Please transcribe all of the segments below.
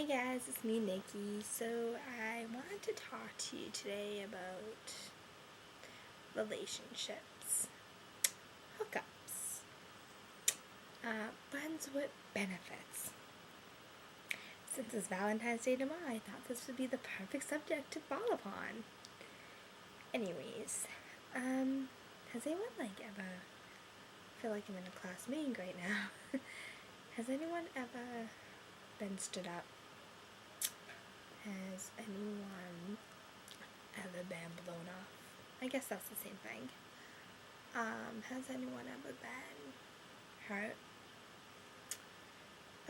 Hey guys, it's me Nikki. So I wanted to talk to you today about relationships, hookups, friends with benefits. Since it's Valentine's Day tomorrow, I thought this would be the perfect subject to fall upon. Anyways, has anyone ever feel like I'm in a class meeting right now? Has anyone ever been stood up? Has anyone ever been blown off? I guess that's the same thing. Has anyone ever been hurt,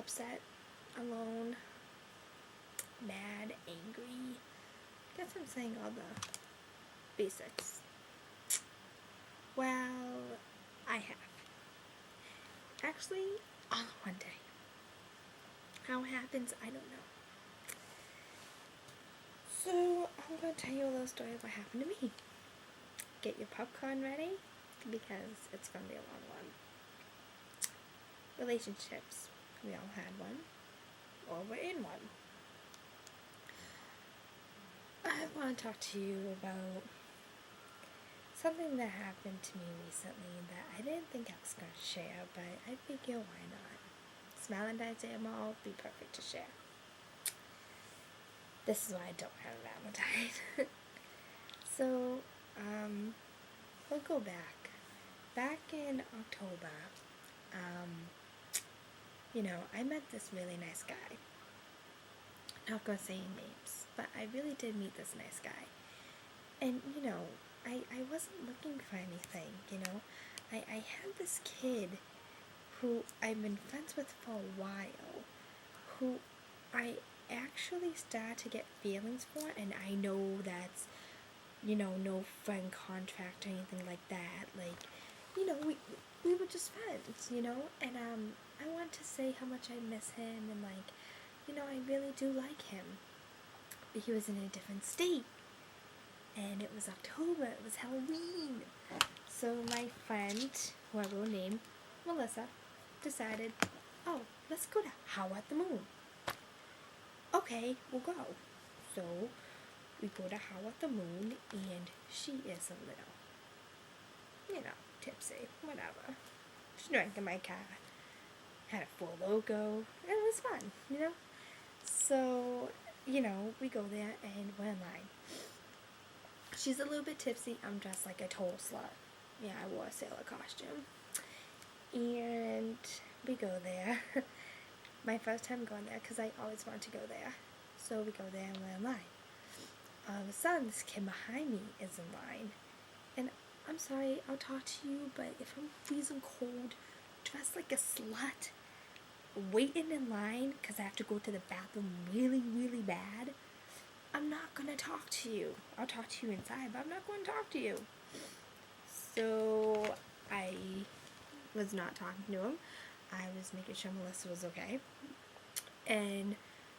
upset, alone, mad, angry? I guess I'm saying all the basics. Well, I have. Actually, all in one day. How it happens, I don't know. So, I'm going to tell you a little story of what happened to me. Get your popcorn ready, because it's going to be a long one. Relationships. We all had one, or we're in one. I want to talk to you about something that happened to me recently that I didn't think I was going to share, but I figure why not? It's Valentine's Day, I'll be perfect to share. This is why I don't have a Valentine. So, we'll go back. Back in October, I met this really nice guy. Not gonna say names, but I really did meet this nice guy. And, I wasn't looking for anything, I had this kid who I've been friends with for a while, who I actually started to get feelings for, and I know that's, no friend contract or anything like that, we were just friends, and, I want to say how much I miss him, and, I really do like him, but he was in a different state, and it was October, it was Halloween, so my friend, who I will name Melissa, decided, oh, let's go to How at the Moon. Okay, we'll go. So, we go to How at the Moon, and she is a little, tipsy, whatever. She drank in my car, had a full logo, and it was fun, So, we go there, and we're in line. She's a little bit tipsy, I'm dressed like a total slut. Yeah, I wore a sailor costume. And we go there. My first time going there, because I always wanted to go there. So we go there and we're in line. All of a sudden, this kid behind me is in line. And I'm sorry, I'll talk to you, but if I'm freezing cold, dressed like a slut, waiting in line because I have to go to the bathroom really, really bad, I'm not going to talk to you. I'll talk to you inside, but I'm not going to talk to you. So I was not talking to him. I was making sure Melissa was okay. And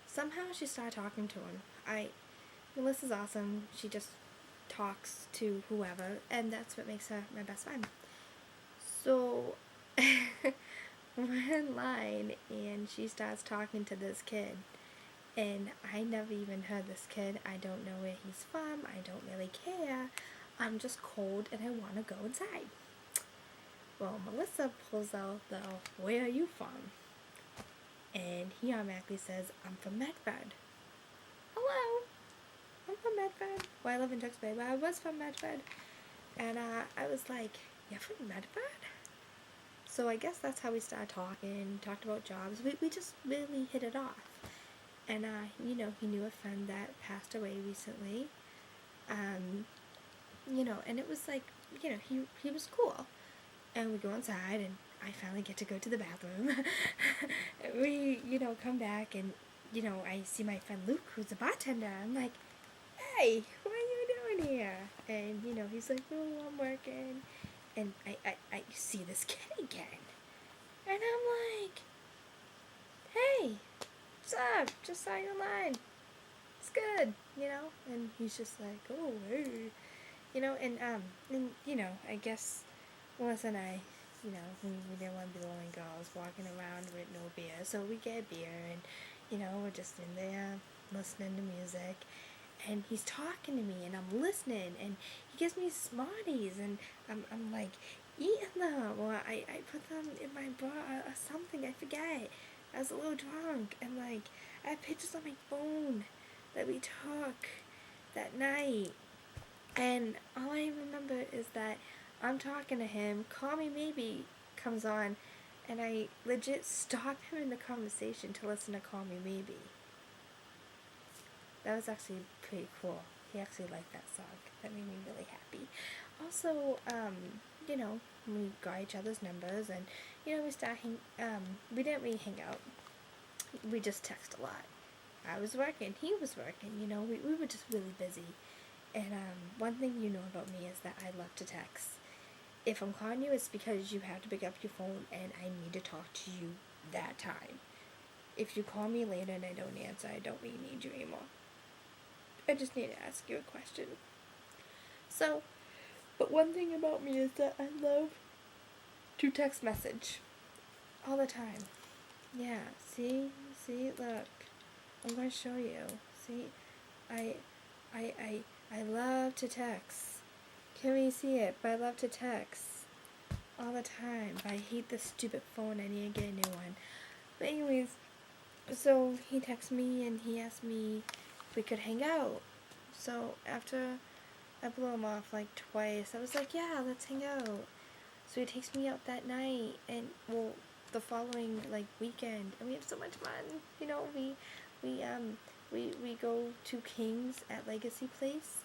somehow she started talking to him. Melissa's awesome. She just talks to whoever, and that's what makes her my best friend. So we're in line, and she starts talking to this kid. And I never even heard this kid. I don't know where he's from. I don't really care. I'm just cold, and I want to go inside. Well, Melissa pulls out the, where are you from? And he automatically says, I'm from Medford. Hello, I'm from Medford. Well, I live in Tewksbury, but I was from Medford. And I was like, you're from Medford? So I guess that's how we started talking, talked about jobs. We just really hit it off. And, he knew a friend that passed away recently. And it was like, he was cool. And we go inside, and I finally get to go to the bathroom. We, come back, and, I see my friend Luke, who's a bartender. I'm like, hey, what are you doing here? And, he's like, oh, I'm working. And I see this kid again. And I'm like, hey, what's up? Just saw you online. It's good, And he's just like, oh, hey. I guess Melissa and I, we didn't want to be the only girls walking around with no beer. So we get beer, and, we're just in there listening to music, and he's talking to me, and I'm listening, and he gives me Smarties, and I'm like eating them, or I put them in my bra or something, I forget. I was a little drunk, and like I have pictures on my phone that we took that night, and all I remember is that I'm talking to him, Call Me Maybe comes on, and I legit stop him in the conversation to listen to Call Me Maybe. That was actually pretty cool. He actually liked that song. That made me really happy. Also, we got each other's numbers, and, we didn't really hang out. We just text a lot. I was working, he was working, we were just really busy. And one thing you know about me is that I love to text. If I'm calling you, it's because you have to pick up your phone and I need to talk to you that time. If you call me later and I don't answer, I don't really need you anymore. I just need to ask you a question. So, but one thing about me is that I love to text message all the time. Yeah, see, look, I'm going to show you. See, I love to text. Can we see it? But I love to text all the time. But I hate this stupid phone. I need to get a new one. But anyways, so he texted me and he asked me if we could hang out. So after I blew him off like twice, I was like, yeah, let's hang out. So he takes me out that night, and the following like weekend, and we have so much fun. We go to King's at Legacy Place,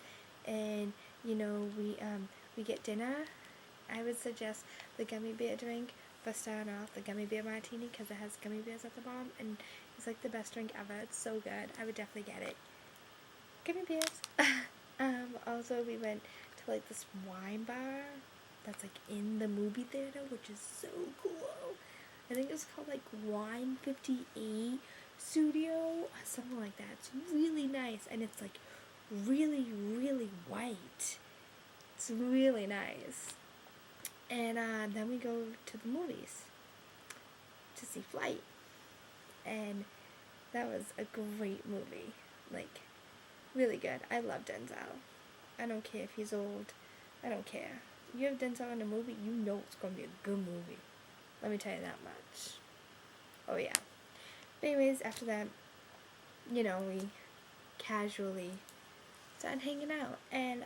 and we get dinner. I would suggest the gummy bear drink, but starting off the gummy bear martini because it has gummy bears at the bottom, and it's like the best drink ever. It's so good. I would definitely get it. Gummy bears. Also we went to like this wine bar that's like in the movie theater, which is so cool. I think it's called like Wine 58 Studio or something like that. It's really nice, and it's like really, really white. It's really nice. And then we go to the movies to see Flight, and that was a great movie. Like, really good. I love Denzel. I don't care if he's old. I don't care. You have Denzel in a movie, you know it's going to be a good movie. Let me tell you that much. Oh, yeah. But anyways, after that, we casually started hanging out. And,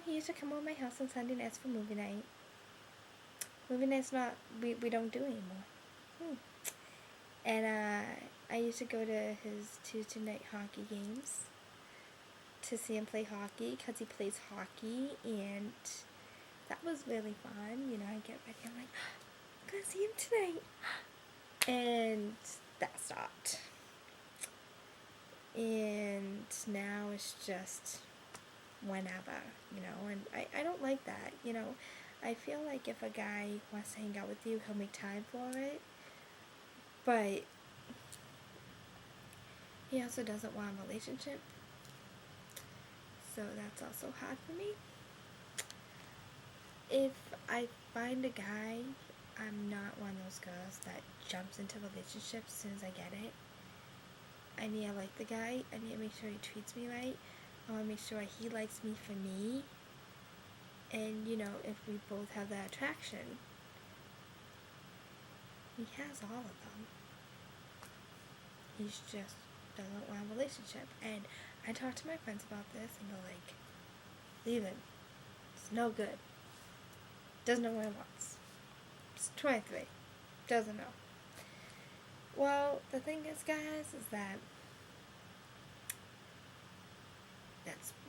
he used to come over my house on Sunday nights for movie night. Movie night's we don't do anymore. And, I used to go to his Tuesday night hockey games to see him play hockey, because he plays hockey, and that was really fun. I get ready, I'm like, I'm gonna see him tonight, and that stopped, and now it's just whenever, and I don't like that. I feel like if a guy wants to hang out with you, he'll make time for it, but he also doesn't want a relationship. So that's also hard for me. If I find a guy, I'm not one of those girls that jumps into relationships as soon as I get it. I need to like the guy. I need to make sure he treats me right. I want to make sure he likes me for me. And, if we both have that attraction. He has all of them. He's just doesn't want a relationship. And I talk to my friends about this, and they're like, leave him. It's no good. Doesn't know what he wants. He's 23. Doesn't know. Well, the thing is, guys, is that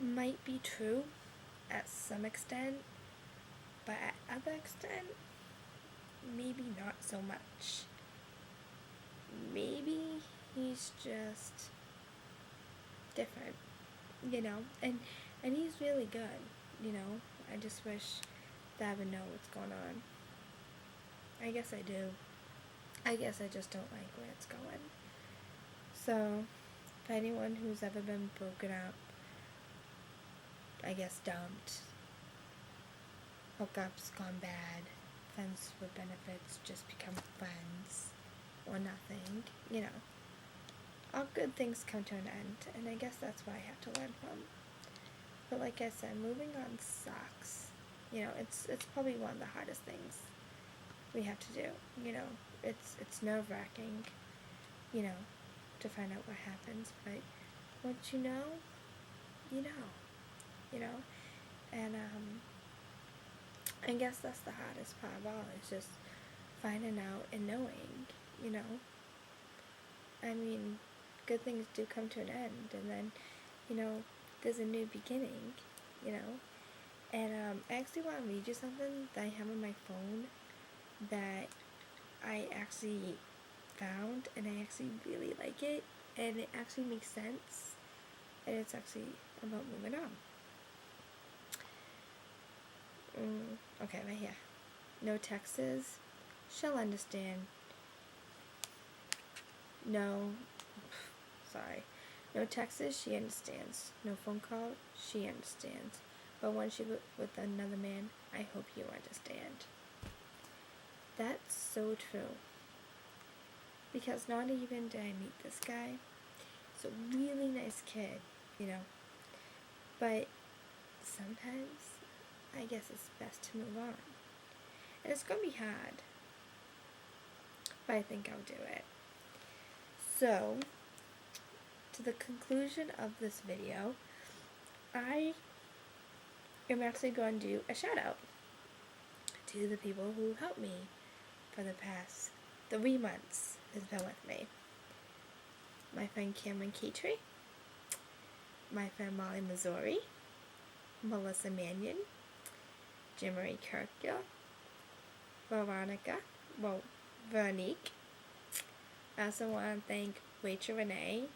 might be true at some extent, but at other extent, maybe not so much. Maybe he's just different, and he's really good, I just wish that I would know what's going on. I guess I do. I guess I just don't like where it's going. So, for anyone who's ever been broken up, I guess dumped, hookups gone bad, friends with benefits just become friends, or nothing, you know. All good things come to an end, and I guess that's what I have to learn from. But like I said, moving on sucks. You know, it's probably one of the hardest things we have to do. You know, it's nerve-wracking, you know, to find out what happens, but once you know, you know, you know, and I guess that's the hardest part of all, is just finding out and knowing, you know. I mean, good things do come to an end, and then, you know, there's a new beginning, you know. And I actually want to read you something that I have on my phone that I actually found, and I actually really like it, and it actually makes sense, and it's actually about moving on. Okay, right here. No texts. She'll understand. No, sorry. No texts, she understands. No phone call, she understands. But once you're with another man, I hope you understand. That's so true. Because not even did I meet this guy. He's a really nice kid, you know. But sometimes, I guess it's best to move on. And it's going to be hard. But I think I'll do it. So, to the conclusion of this video, I am actually going to do a shout out to the people who helped me for the past 3 months has been with me. My friend Cameron Keytree, my friend Molly Missouri, Melissa Mannion, Jimmery Kirkya, Veronique. I also want to thank Rachel Renee,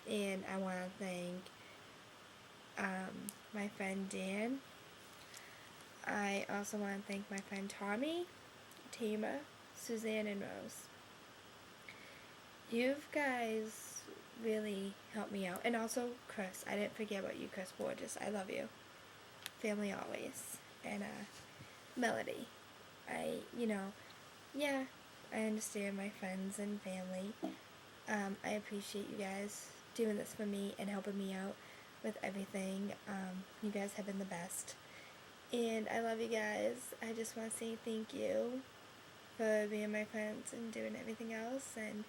and I want to thank my friend Dan. I also want to thank my friend Tommy, Tama, Suzanne, and Rose. You guys really helped me out. And also Chris. I didn't forget about you, Chris Borges. I love you. Family always. And Melody. I understand my friends and family. I appreciate you guys doing this for me and helping me out with everything. You guys have been the best. And I love you guys. I just want to say thank you for being my friends and doing everything else. And,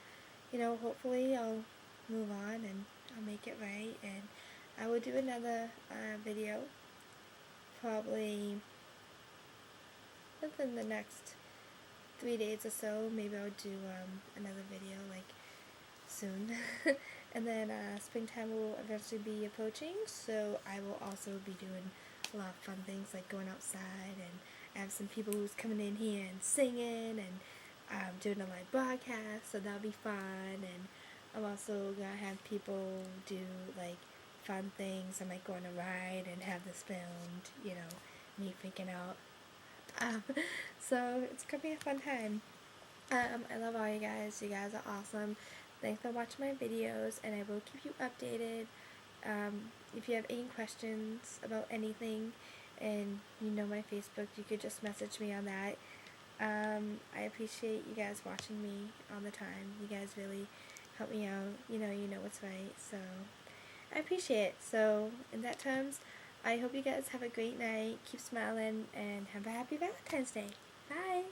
you know, hopefully I'll move on and I'll make it right. And I will do another video probably within the next 3 days or so. Maybe I'll do another video like soon. And then springtime will eventually be approaching, so I will also be doing a lot of fun things like going outside, and I have some people who's coming in here and singing and doing a live broadcast, so that'll be fun. And I'm also gonna have people do like fun things. I might go on a ride and have this filmed, you know, me freaking out. So it's gonna be a fun time. I love all you guys. You guys are awesome. Thanks for watching my videos, and I will keep you updated. If you have any questions about anything, and you know my Facebook, you could just message me on that. I appreciate you guys watching me all the time. You guys really help me out. You know what's right. So I appreciate it. So in that terms, I hope you guys have a great night. Keep smiling, and have a happy Valentine's Day. Bye.